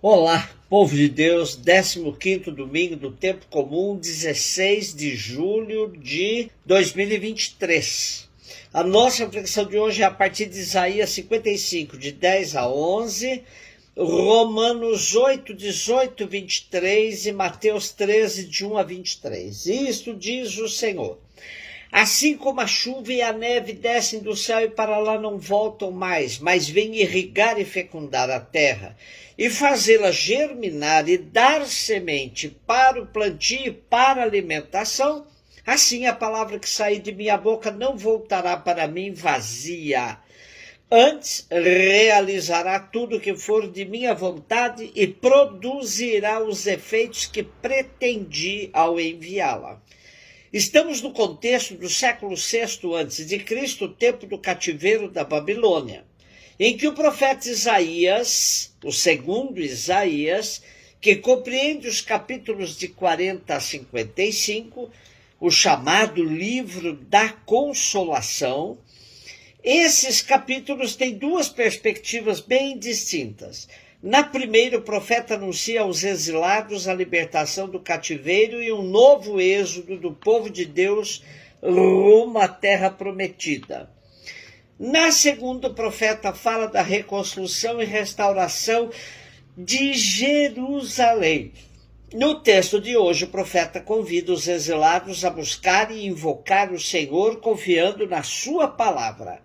Olá, povo de Deus, 15º domingo do tempo comum, 16 de julho de 2023. A nossa reflexão de hoje é a partir de Isaías 55, de 10 a 11, Romanos 8, 18, 23 e Mateus 13, de 1 a 23. Isto diz o Senhor: assim como a chuva e a neve descem do céu e para lá não voltam mais, mas vêm irrigar e fecundar a terra, e fazê-la germinar e dar semente para o plantio e para a alimentação, assim a palavra que sair de minha boca não voltará para mim vazia. Antes realizará tudo o que for de minha vontade e produzirá os efeitos que pretendi ao enviá-la. Estamos no contexto do século VI a.C., o tempo do cativeiro da Babilônia, em que o profeta Isaías, o segundo Isaías, que compreende os capítulos de 40 a 55, o chamado livro da Consolação, esses capítulos têm duas perspectivas bem distintas. Na primeira, o profeta anuncia aos exilados a libertação do cativeiro e um novo êxodo do povo de Deus rumo à terra prometida. Na segunda, o profeta fala da reconstrução e restauração de Jerusalém. No texto de hoje, o profeta convida os exilados a buscar e invocar o Senhor confiando na sua palavra.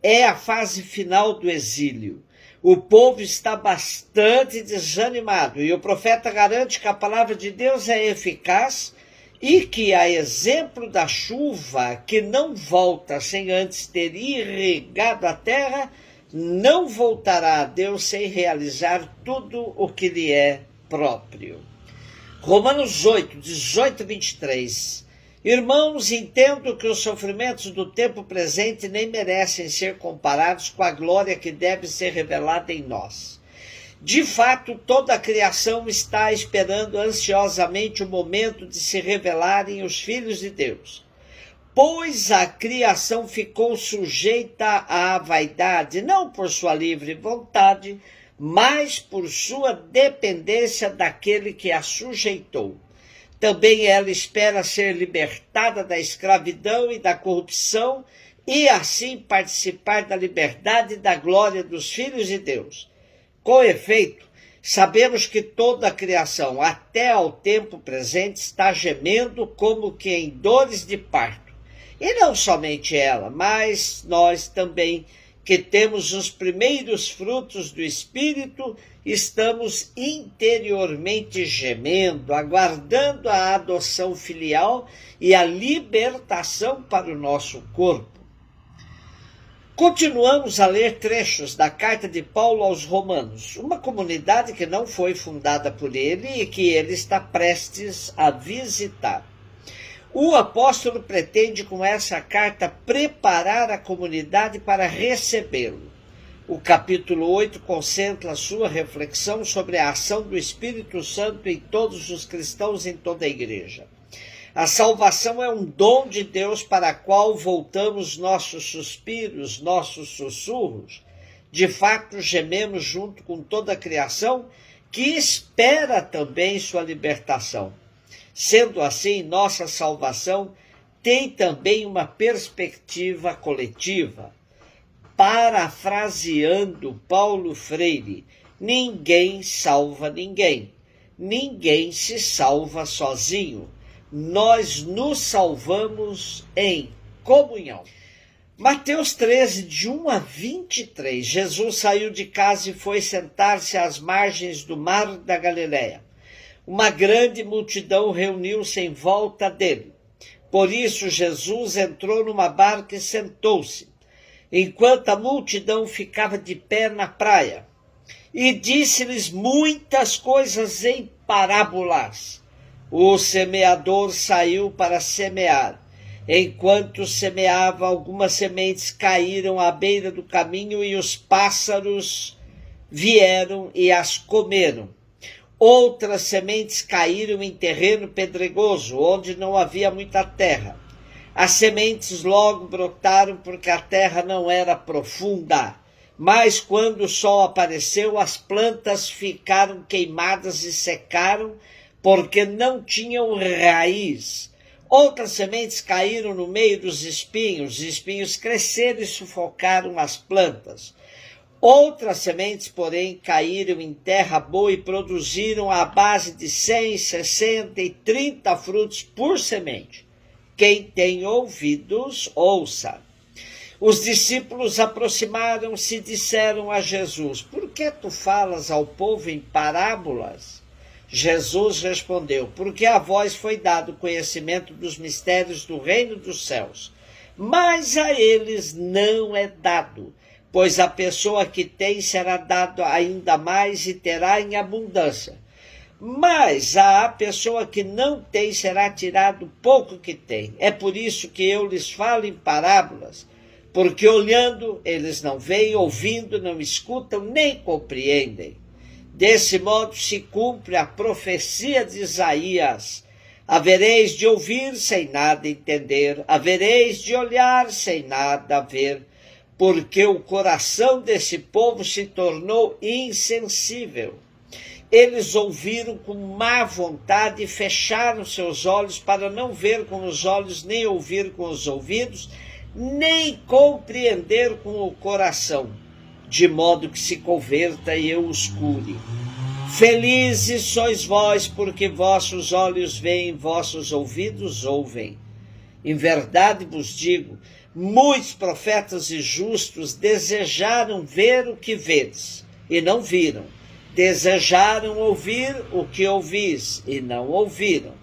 É a fase final do exílio. O povo está bastante desanimado e o profeta garante que a palavra de Deus é eficaz e que, a exemplo da chuva que não volta sem antes ter irrigado a terra, não voltará a Deus sem realizar tudo o que lhe é próprio. Romanos 8, 18 e 23. Irmãos, entendo que os sofrimentos do tempo presente nem merecem ser comparados com a glória que deve ser revelada em nós. De fato, toda a criação está esperando ansiosamente o momento de se revelarem os filhos de Deus. Pois a criação ficou sujeita à vaidade, não por sua livre vontade, mas por sua dependência daquele que a sujeitou. Também ela espera ser libertada da escravidão e da corrupção e assim participar da liberdade e da glória dos filhos de Deus. Com efeito, sabemos que toda a criação, até ao tempo presente, está gemendo como que em dores de parto. E não somente ela, mas nós também, que temos os primeiros frutos do Espírito, estamos interiormente gemendo, aguardando a adoção filial e a libertação para o nosso corpo. Continuamos a ler trechos da carta de Paulo aos Romanos, uma comunidade que não foi fundada por ele e que ele está prestes a visitar. O apóstolo pretende, com essa carta, preparar a comunidade para recebê-lo. O capítulo 8 concentra a sua reflexão sobre a ação do Espírito Santo em todos os cristãos em toda a igreja. A salvação é um dom de Deus para a qual voltamos nossos suspiros, nossos sussurros. De fato, gememos junto com toda a criação que espera também sua libertação. Sendo assim, nossa salvação tem também uma perspectiva coletiva. Parafraseando Paulo Freire, ninguém salva ninguém. Ninguém se salva sozinho. Nós nos salvamos em comunhão. Mateus 13, de 1 a 23. Jesus saiu de casa e foi sentar-se às margens do mar da Galileia. Uma grande multidão reuniu-se em volta dele. Por isso, Jesus entrou numa barca e sentou-se, enquanto a multidão ficava de pé na praia. E disse-lhes muitas coisas em parábolas. O semeador saiu para semear. Enquanto semeava, algumas sementes caíram à beira do caminho e os pássaros vieram e as comeram. Outras sementes caíram em terreno pedregoso, onde não havia muita terra. As sementes logo brotaram porque a terra não era profunda. Mas quando o sol apareceu, as plantas ficaram queimadas e secaram, porque não tinham raiz. Outras sementes caíram no meio dos espinhos, os espinhos cresceram e sufocaram as plantas. Outras sementes, porém, caíram em terra boa e produziram à base de 100, 60 e 30 frutos por semente. Quem tem ouvidos, ouça. Os discípulos aproximaram-se e disseram a Jesus: por que tu falas ao povo em parábolas? Jesus respondeu: porque a vós foi dado conhecimento dos mistérios do reino dos céus, mas a eles não é dado. Pois a pessoa que tem será dado ainda mais e terá em abundância. Mas a pessoa que não tem será tirado pouco que tem. É por isso que eu lhes falo em parábolas, porque olhando eles não veem, ouvindo não escutam, nem compreendem. Desse modo se cumpre a profecia de Isaías: havereis de ouvir sem nada entender, havereis de olhar sem nada ver, porque o coração desse povo se tornou insensível. Eles ouviram com má vontade e fecharam seus olhos para não ver com os olhos, nem ouvir com os ouvidos, nem compreender com o coração, de modo que se converta e eu os cure. Felizes sois vós, porque vossos olhos veem, vossos ouvidos ouvem. Em verdade vos digo, muitos profetas e justos desejaram ver o que vedes, e não viram. Desejaram ouvir o que ouvis, e não ouviram.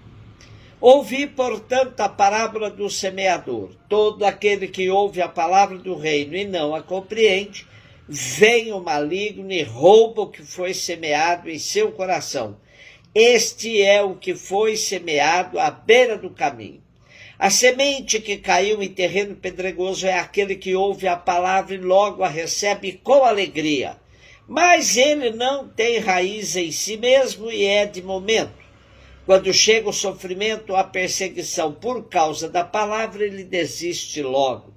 Ouvi, portanto, a parábola do semeador. Todo aquele que ouve a palavra do reino e não a compreende, vem o maligno e rouba o que foi semeado em seu coração. Este é o que foi semeado à beira do caminho. A semente que caiu em terreno pedregoso é aquele que ouve a palavra e logo a recebe com alegria. Mas ele não tem raiz em si mesmo e é de momento. Quando chega o sofrimento ou a perseguição por causa da palavra, ele desiste logo.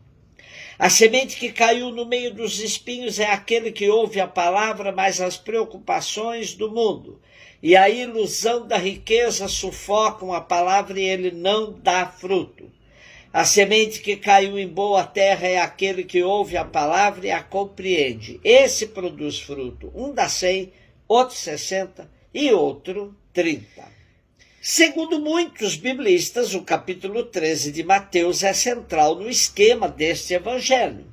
A semente que caiu no meio dos espinhos é aquele que ouve a palavra, mas as preocupações do mundo e a ilusão da riqueza sufocam a palavra e ele não dá fruto. A semente que caiu em boa terra é aquele que ouve a palavra e a compreende. Esse produz fruto. Um dá 100, outro 60 e outro 30. Segundo muitos biblistas, o capítulo 13 de Mateus é central no esquema deste evangelho.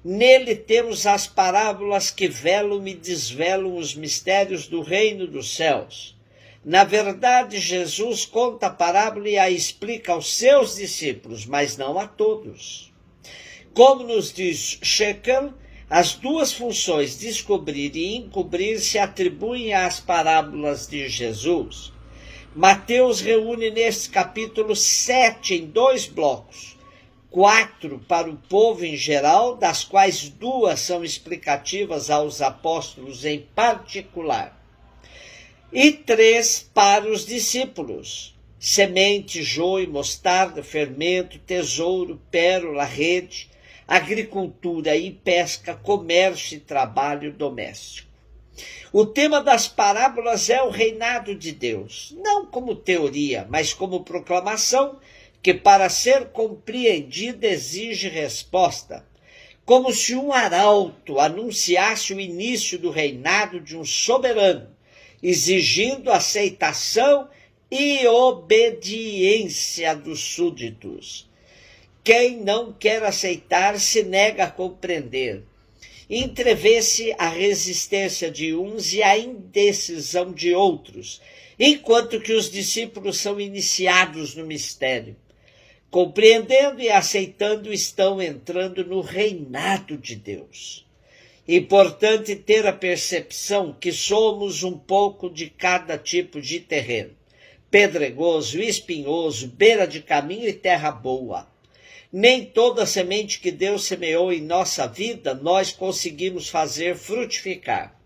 Nele temos as parábolas que velam e desvelam os mistérios do reino dos céus. Na verdade, Jesus conta a parábola e a explica aos seus discípulos, mas não a todos. Como nos diz Shekel, as duas funções, descobrir e encobrir, se atribuem às parábolas de Jesus. Mateus reúne neste capítulo 7 em 2 blocos. 4 para o povo em geral, das quais 2 são explicativas aos apóstolos em particular. E 3 para os discípulos: semente, joio, mostarda, fermento, tesouro, pérola, rede, agricultura e pesca, comércio e trabalho doméstico. O tema das parábolas é o reinado de Deus, não como teoria, mas como proclamação que, para ser compreendida, exige resposta, como se um arauto anunciasse o início do reinado de um soberano, exigindo aceitação e obediência dos súditos. Quem não quer aceitar se nega a compreender. Entrevê-se a resistência de uns e a indecisão de outros, enquanto que os discípulos são iniciados no mistério. Compreendendo e aceitando, estão entrando no reinado de Deus. Importante ter a percepção que somos um pouco de cada tipo de terreno: pedregoso, espinhoso, beira de caminho e terra boa. Nem toda semente que Deus semeou em nossa vida nós conseguimos fazer frutificar.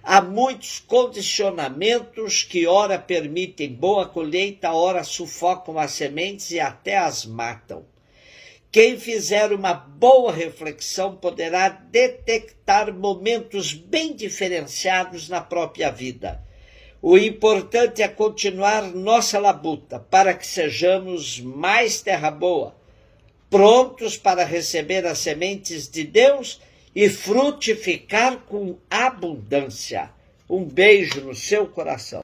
Há muitos condicionamentos que ora permitem boa colheita, ora sufocam as sementes e até as matam. Quem fizer uma boa reflexão poderá detectar momentos bem diferenciados na própria vida. O importante é continuar nossa labuta para que sejamos mais terra boa, prontos para receber as sementes de Deus e frutificar com abundância. Um beijo no seu coração.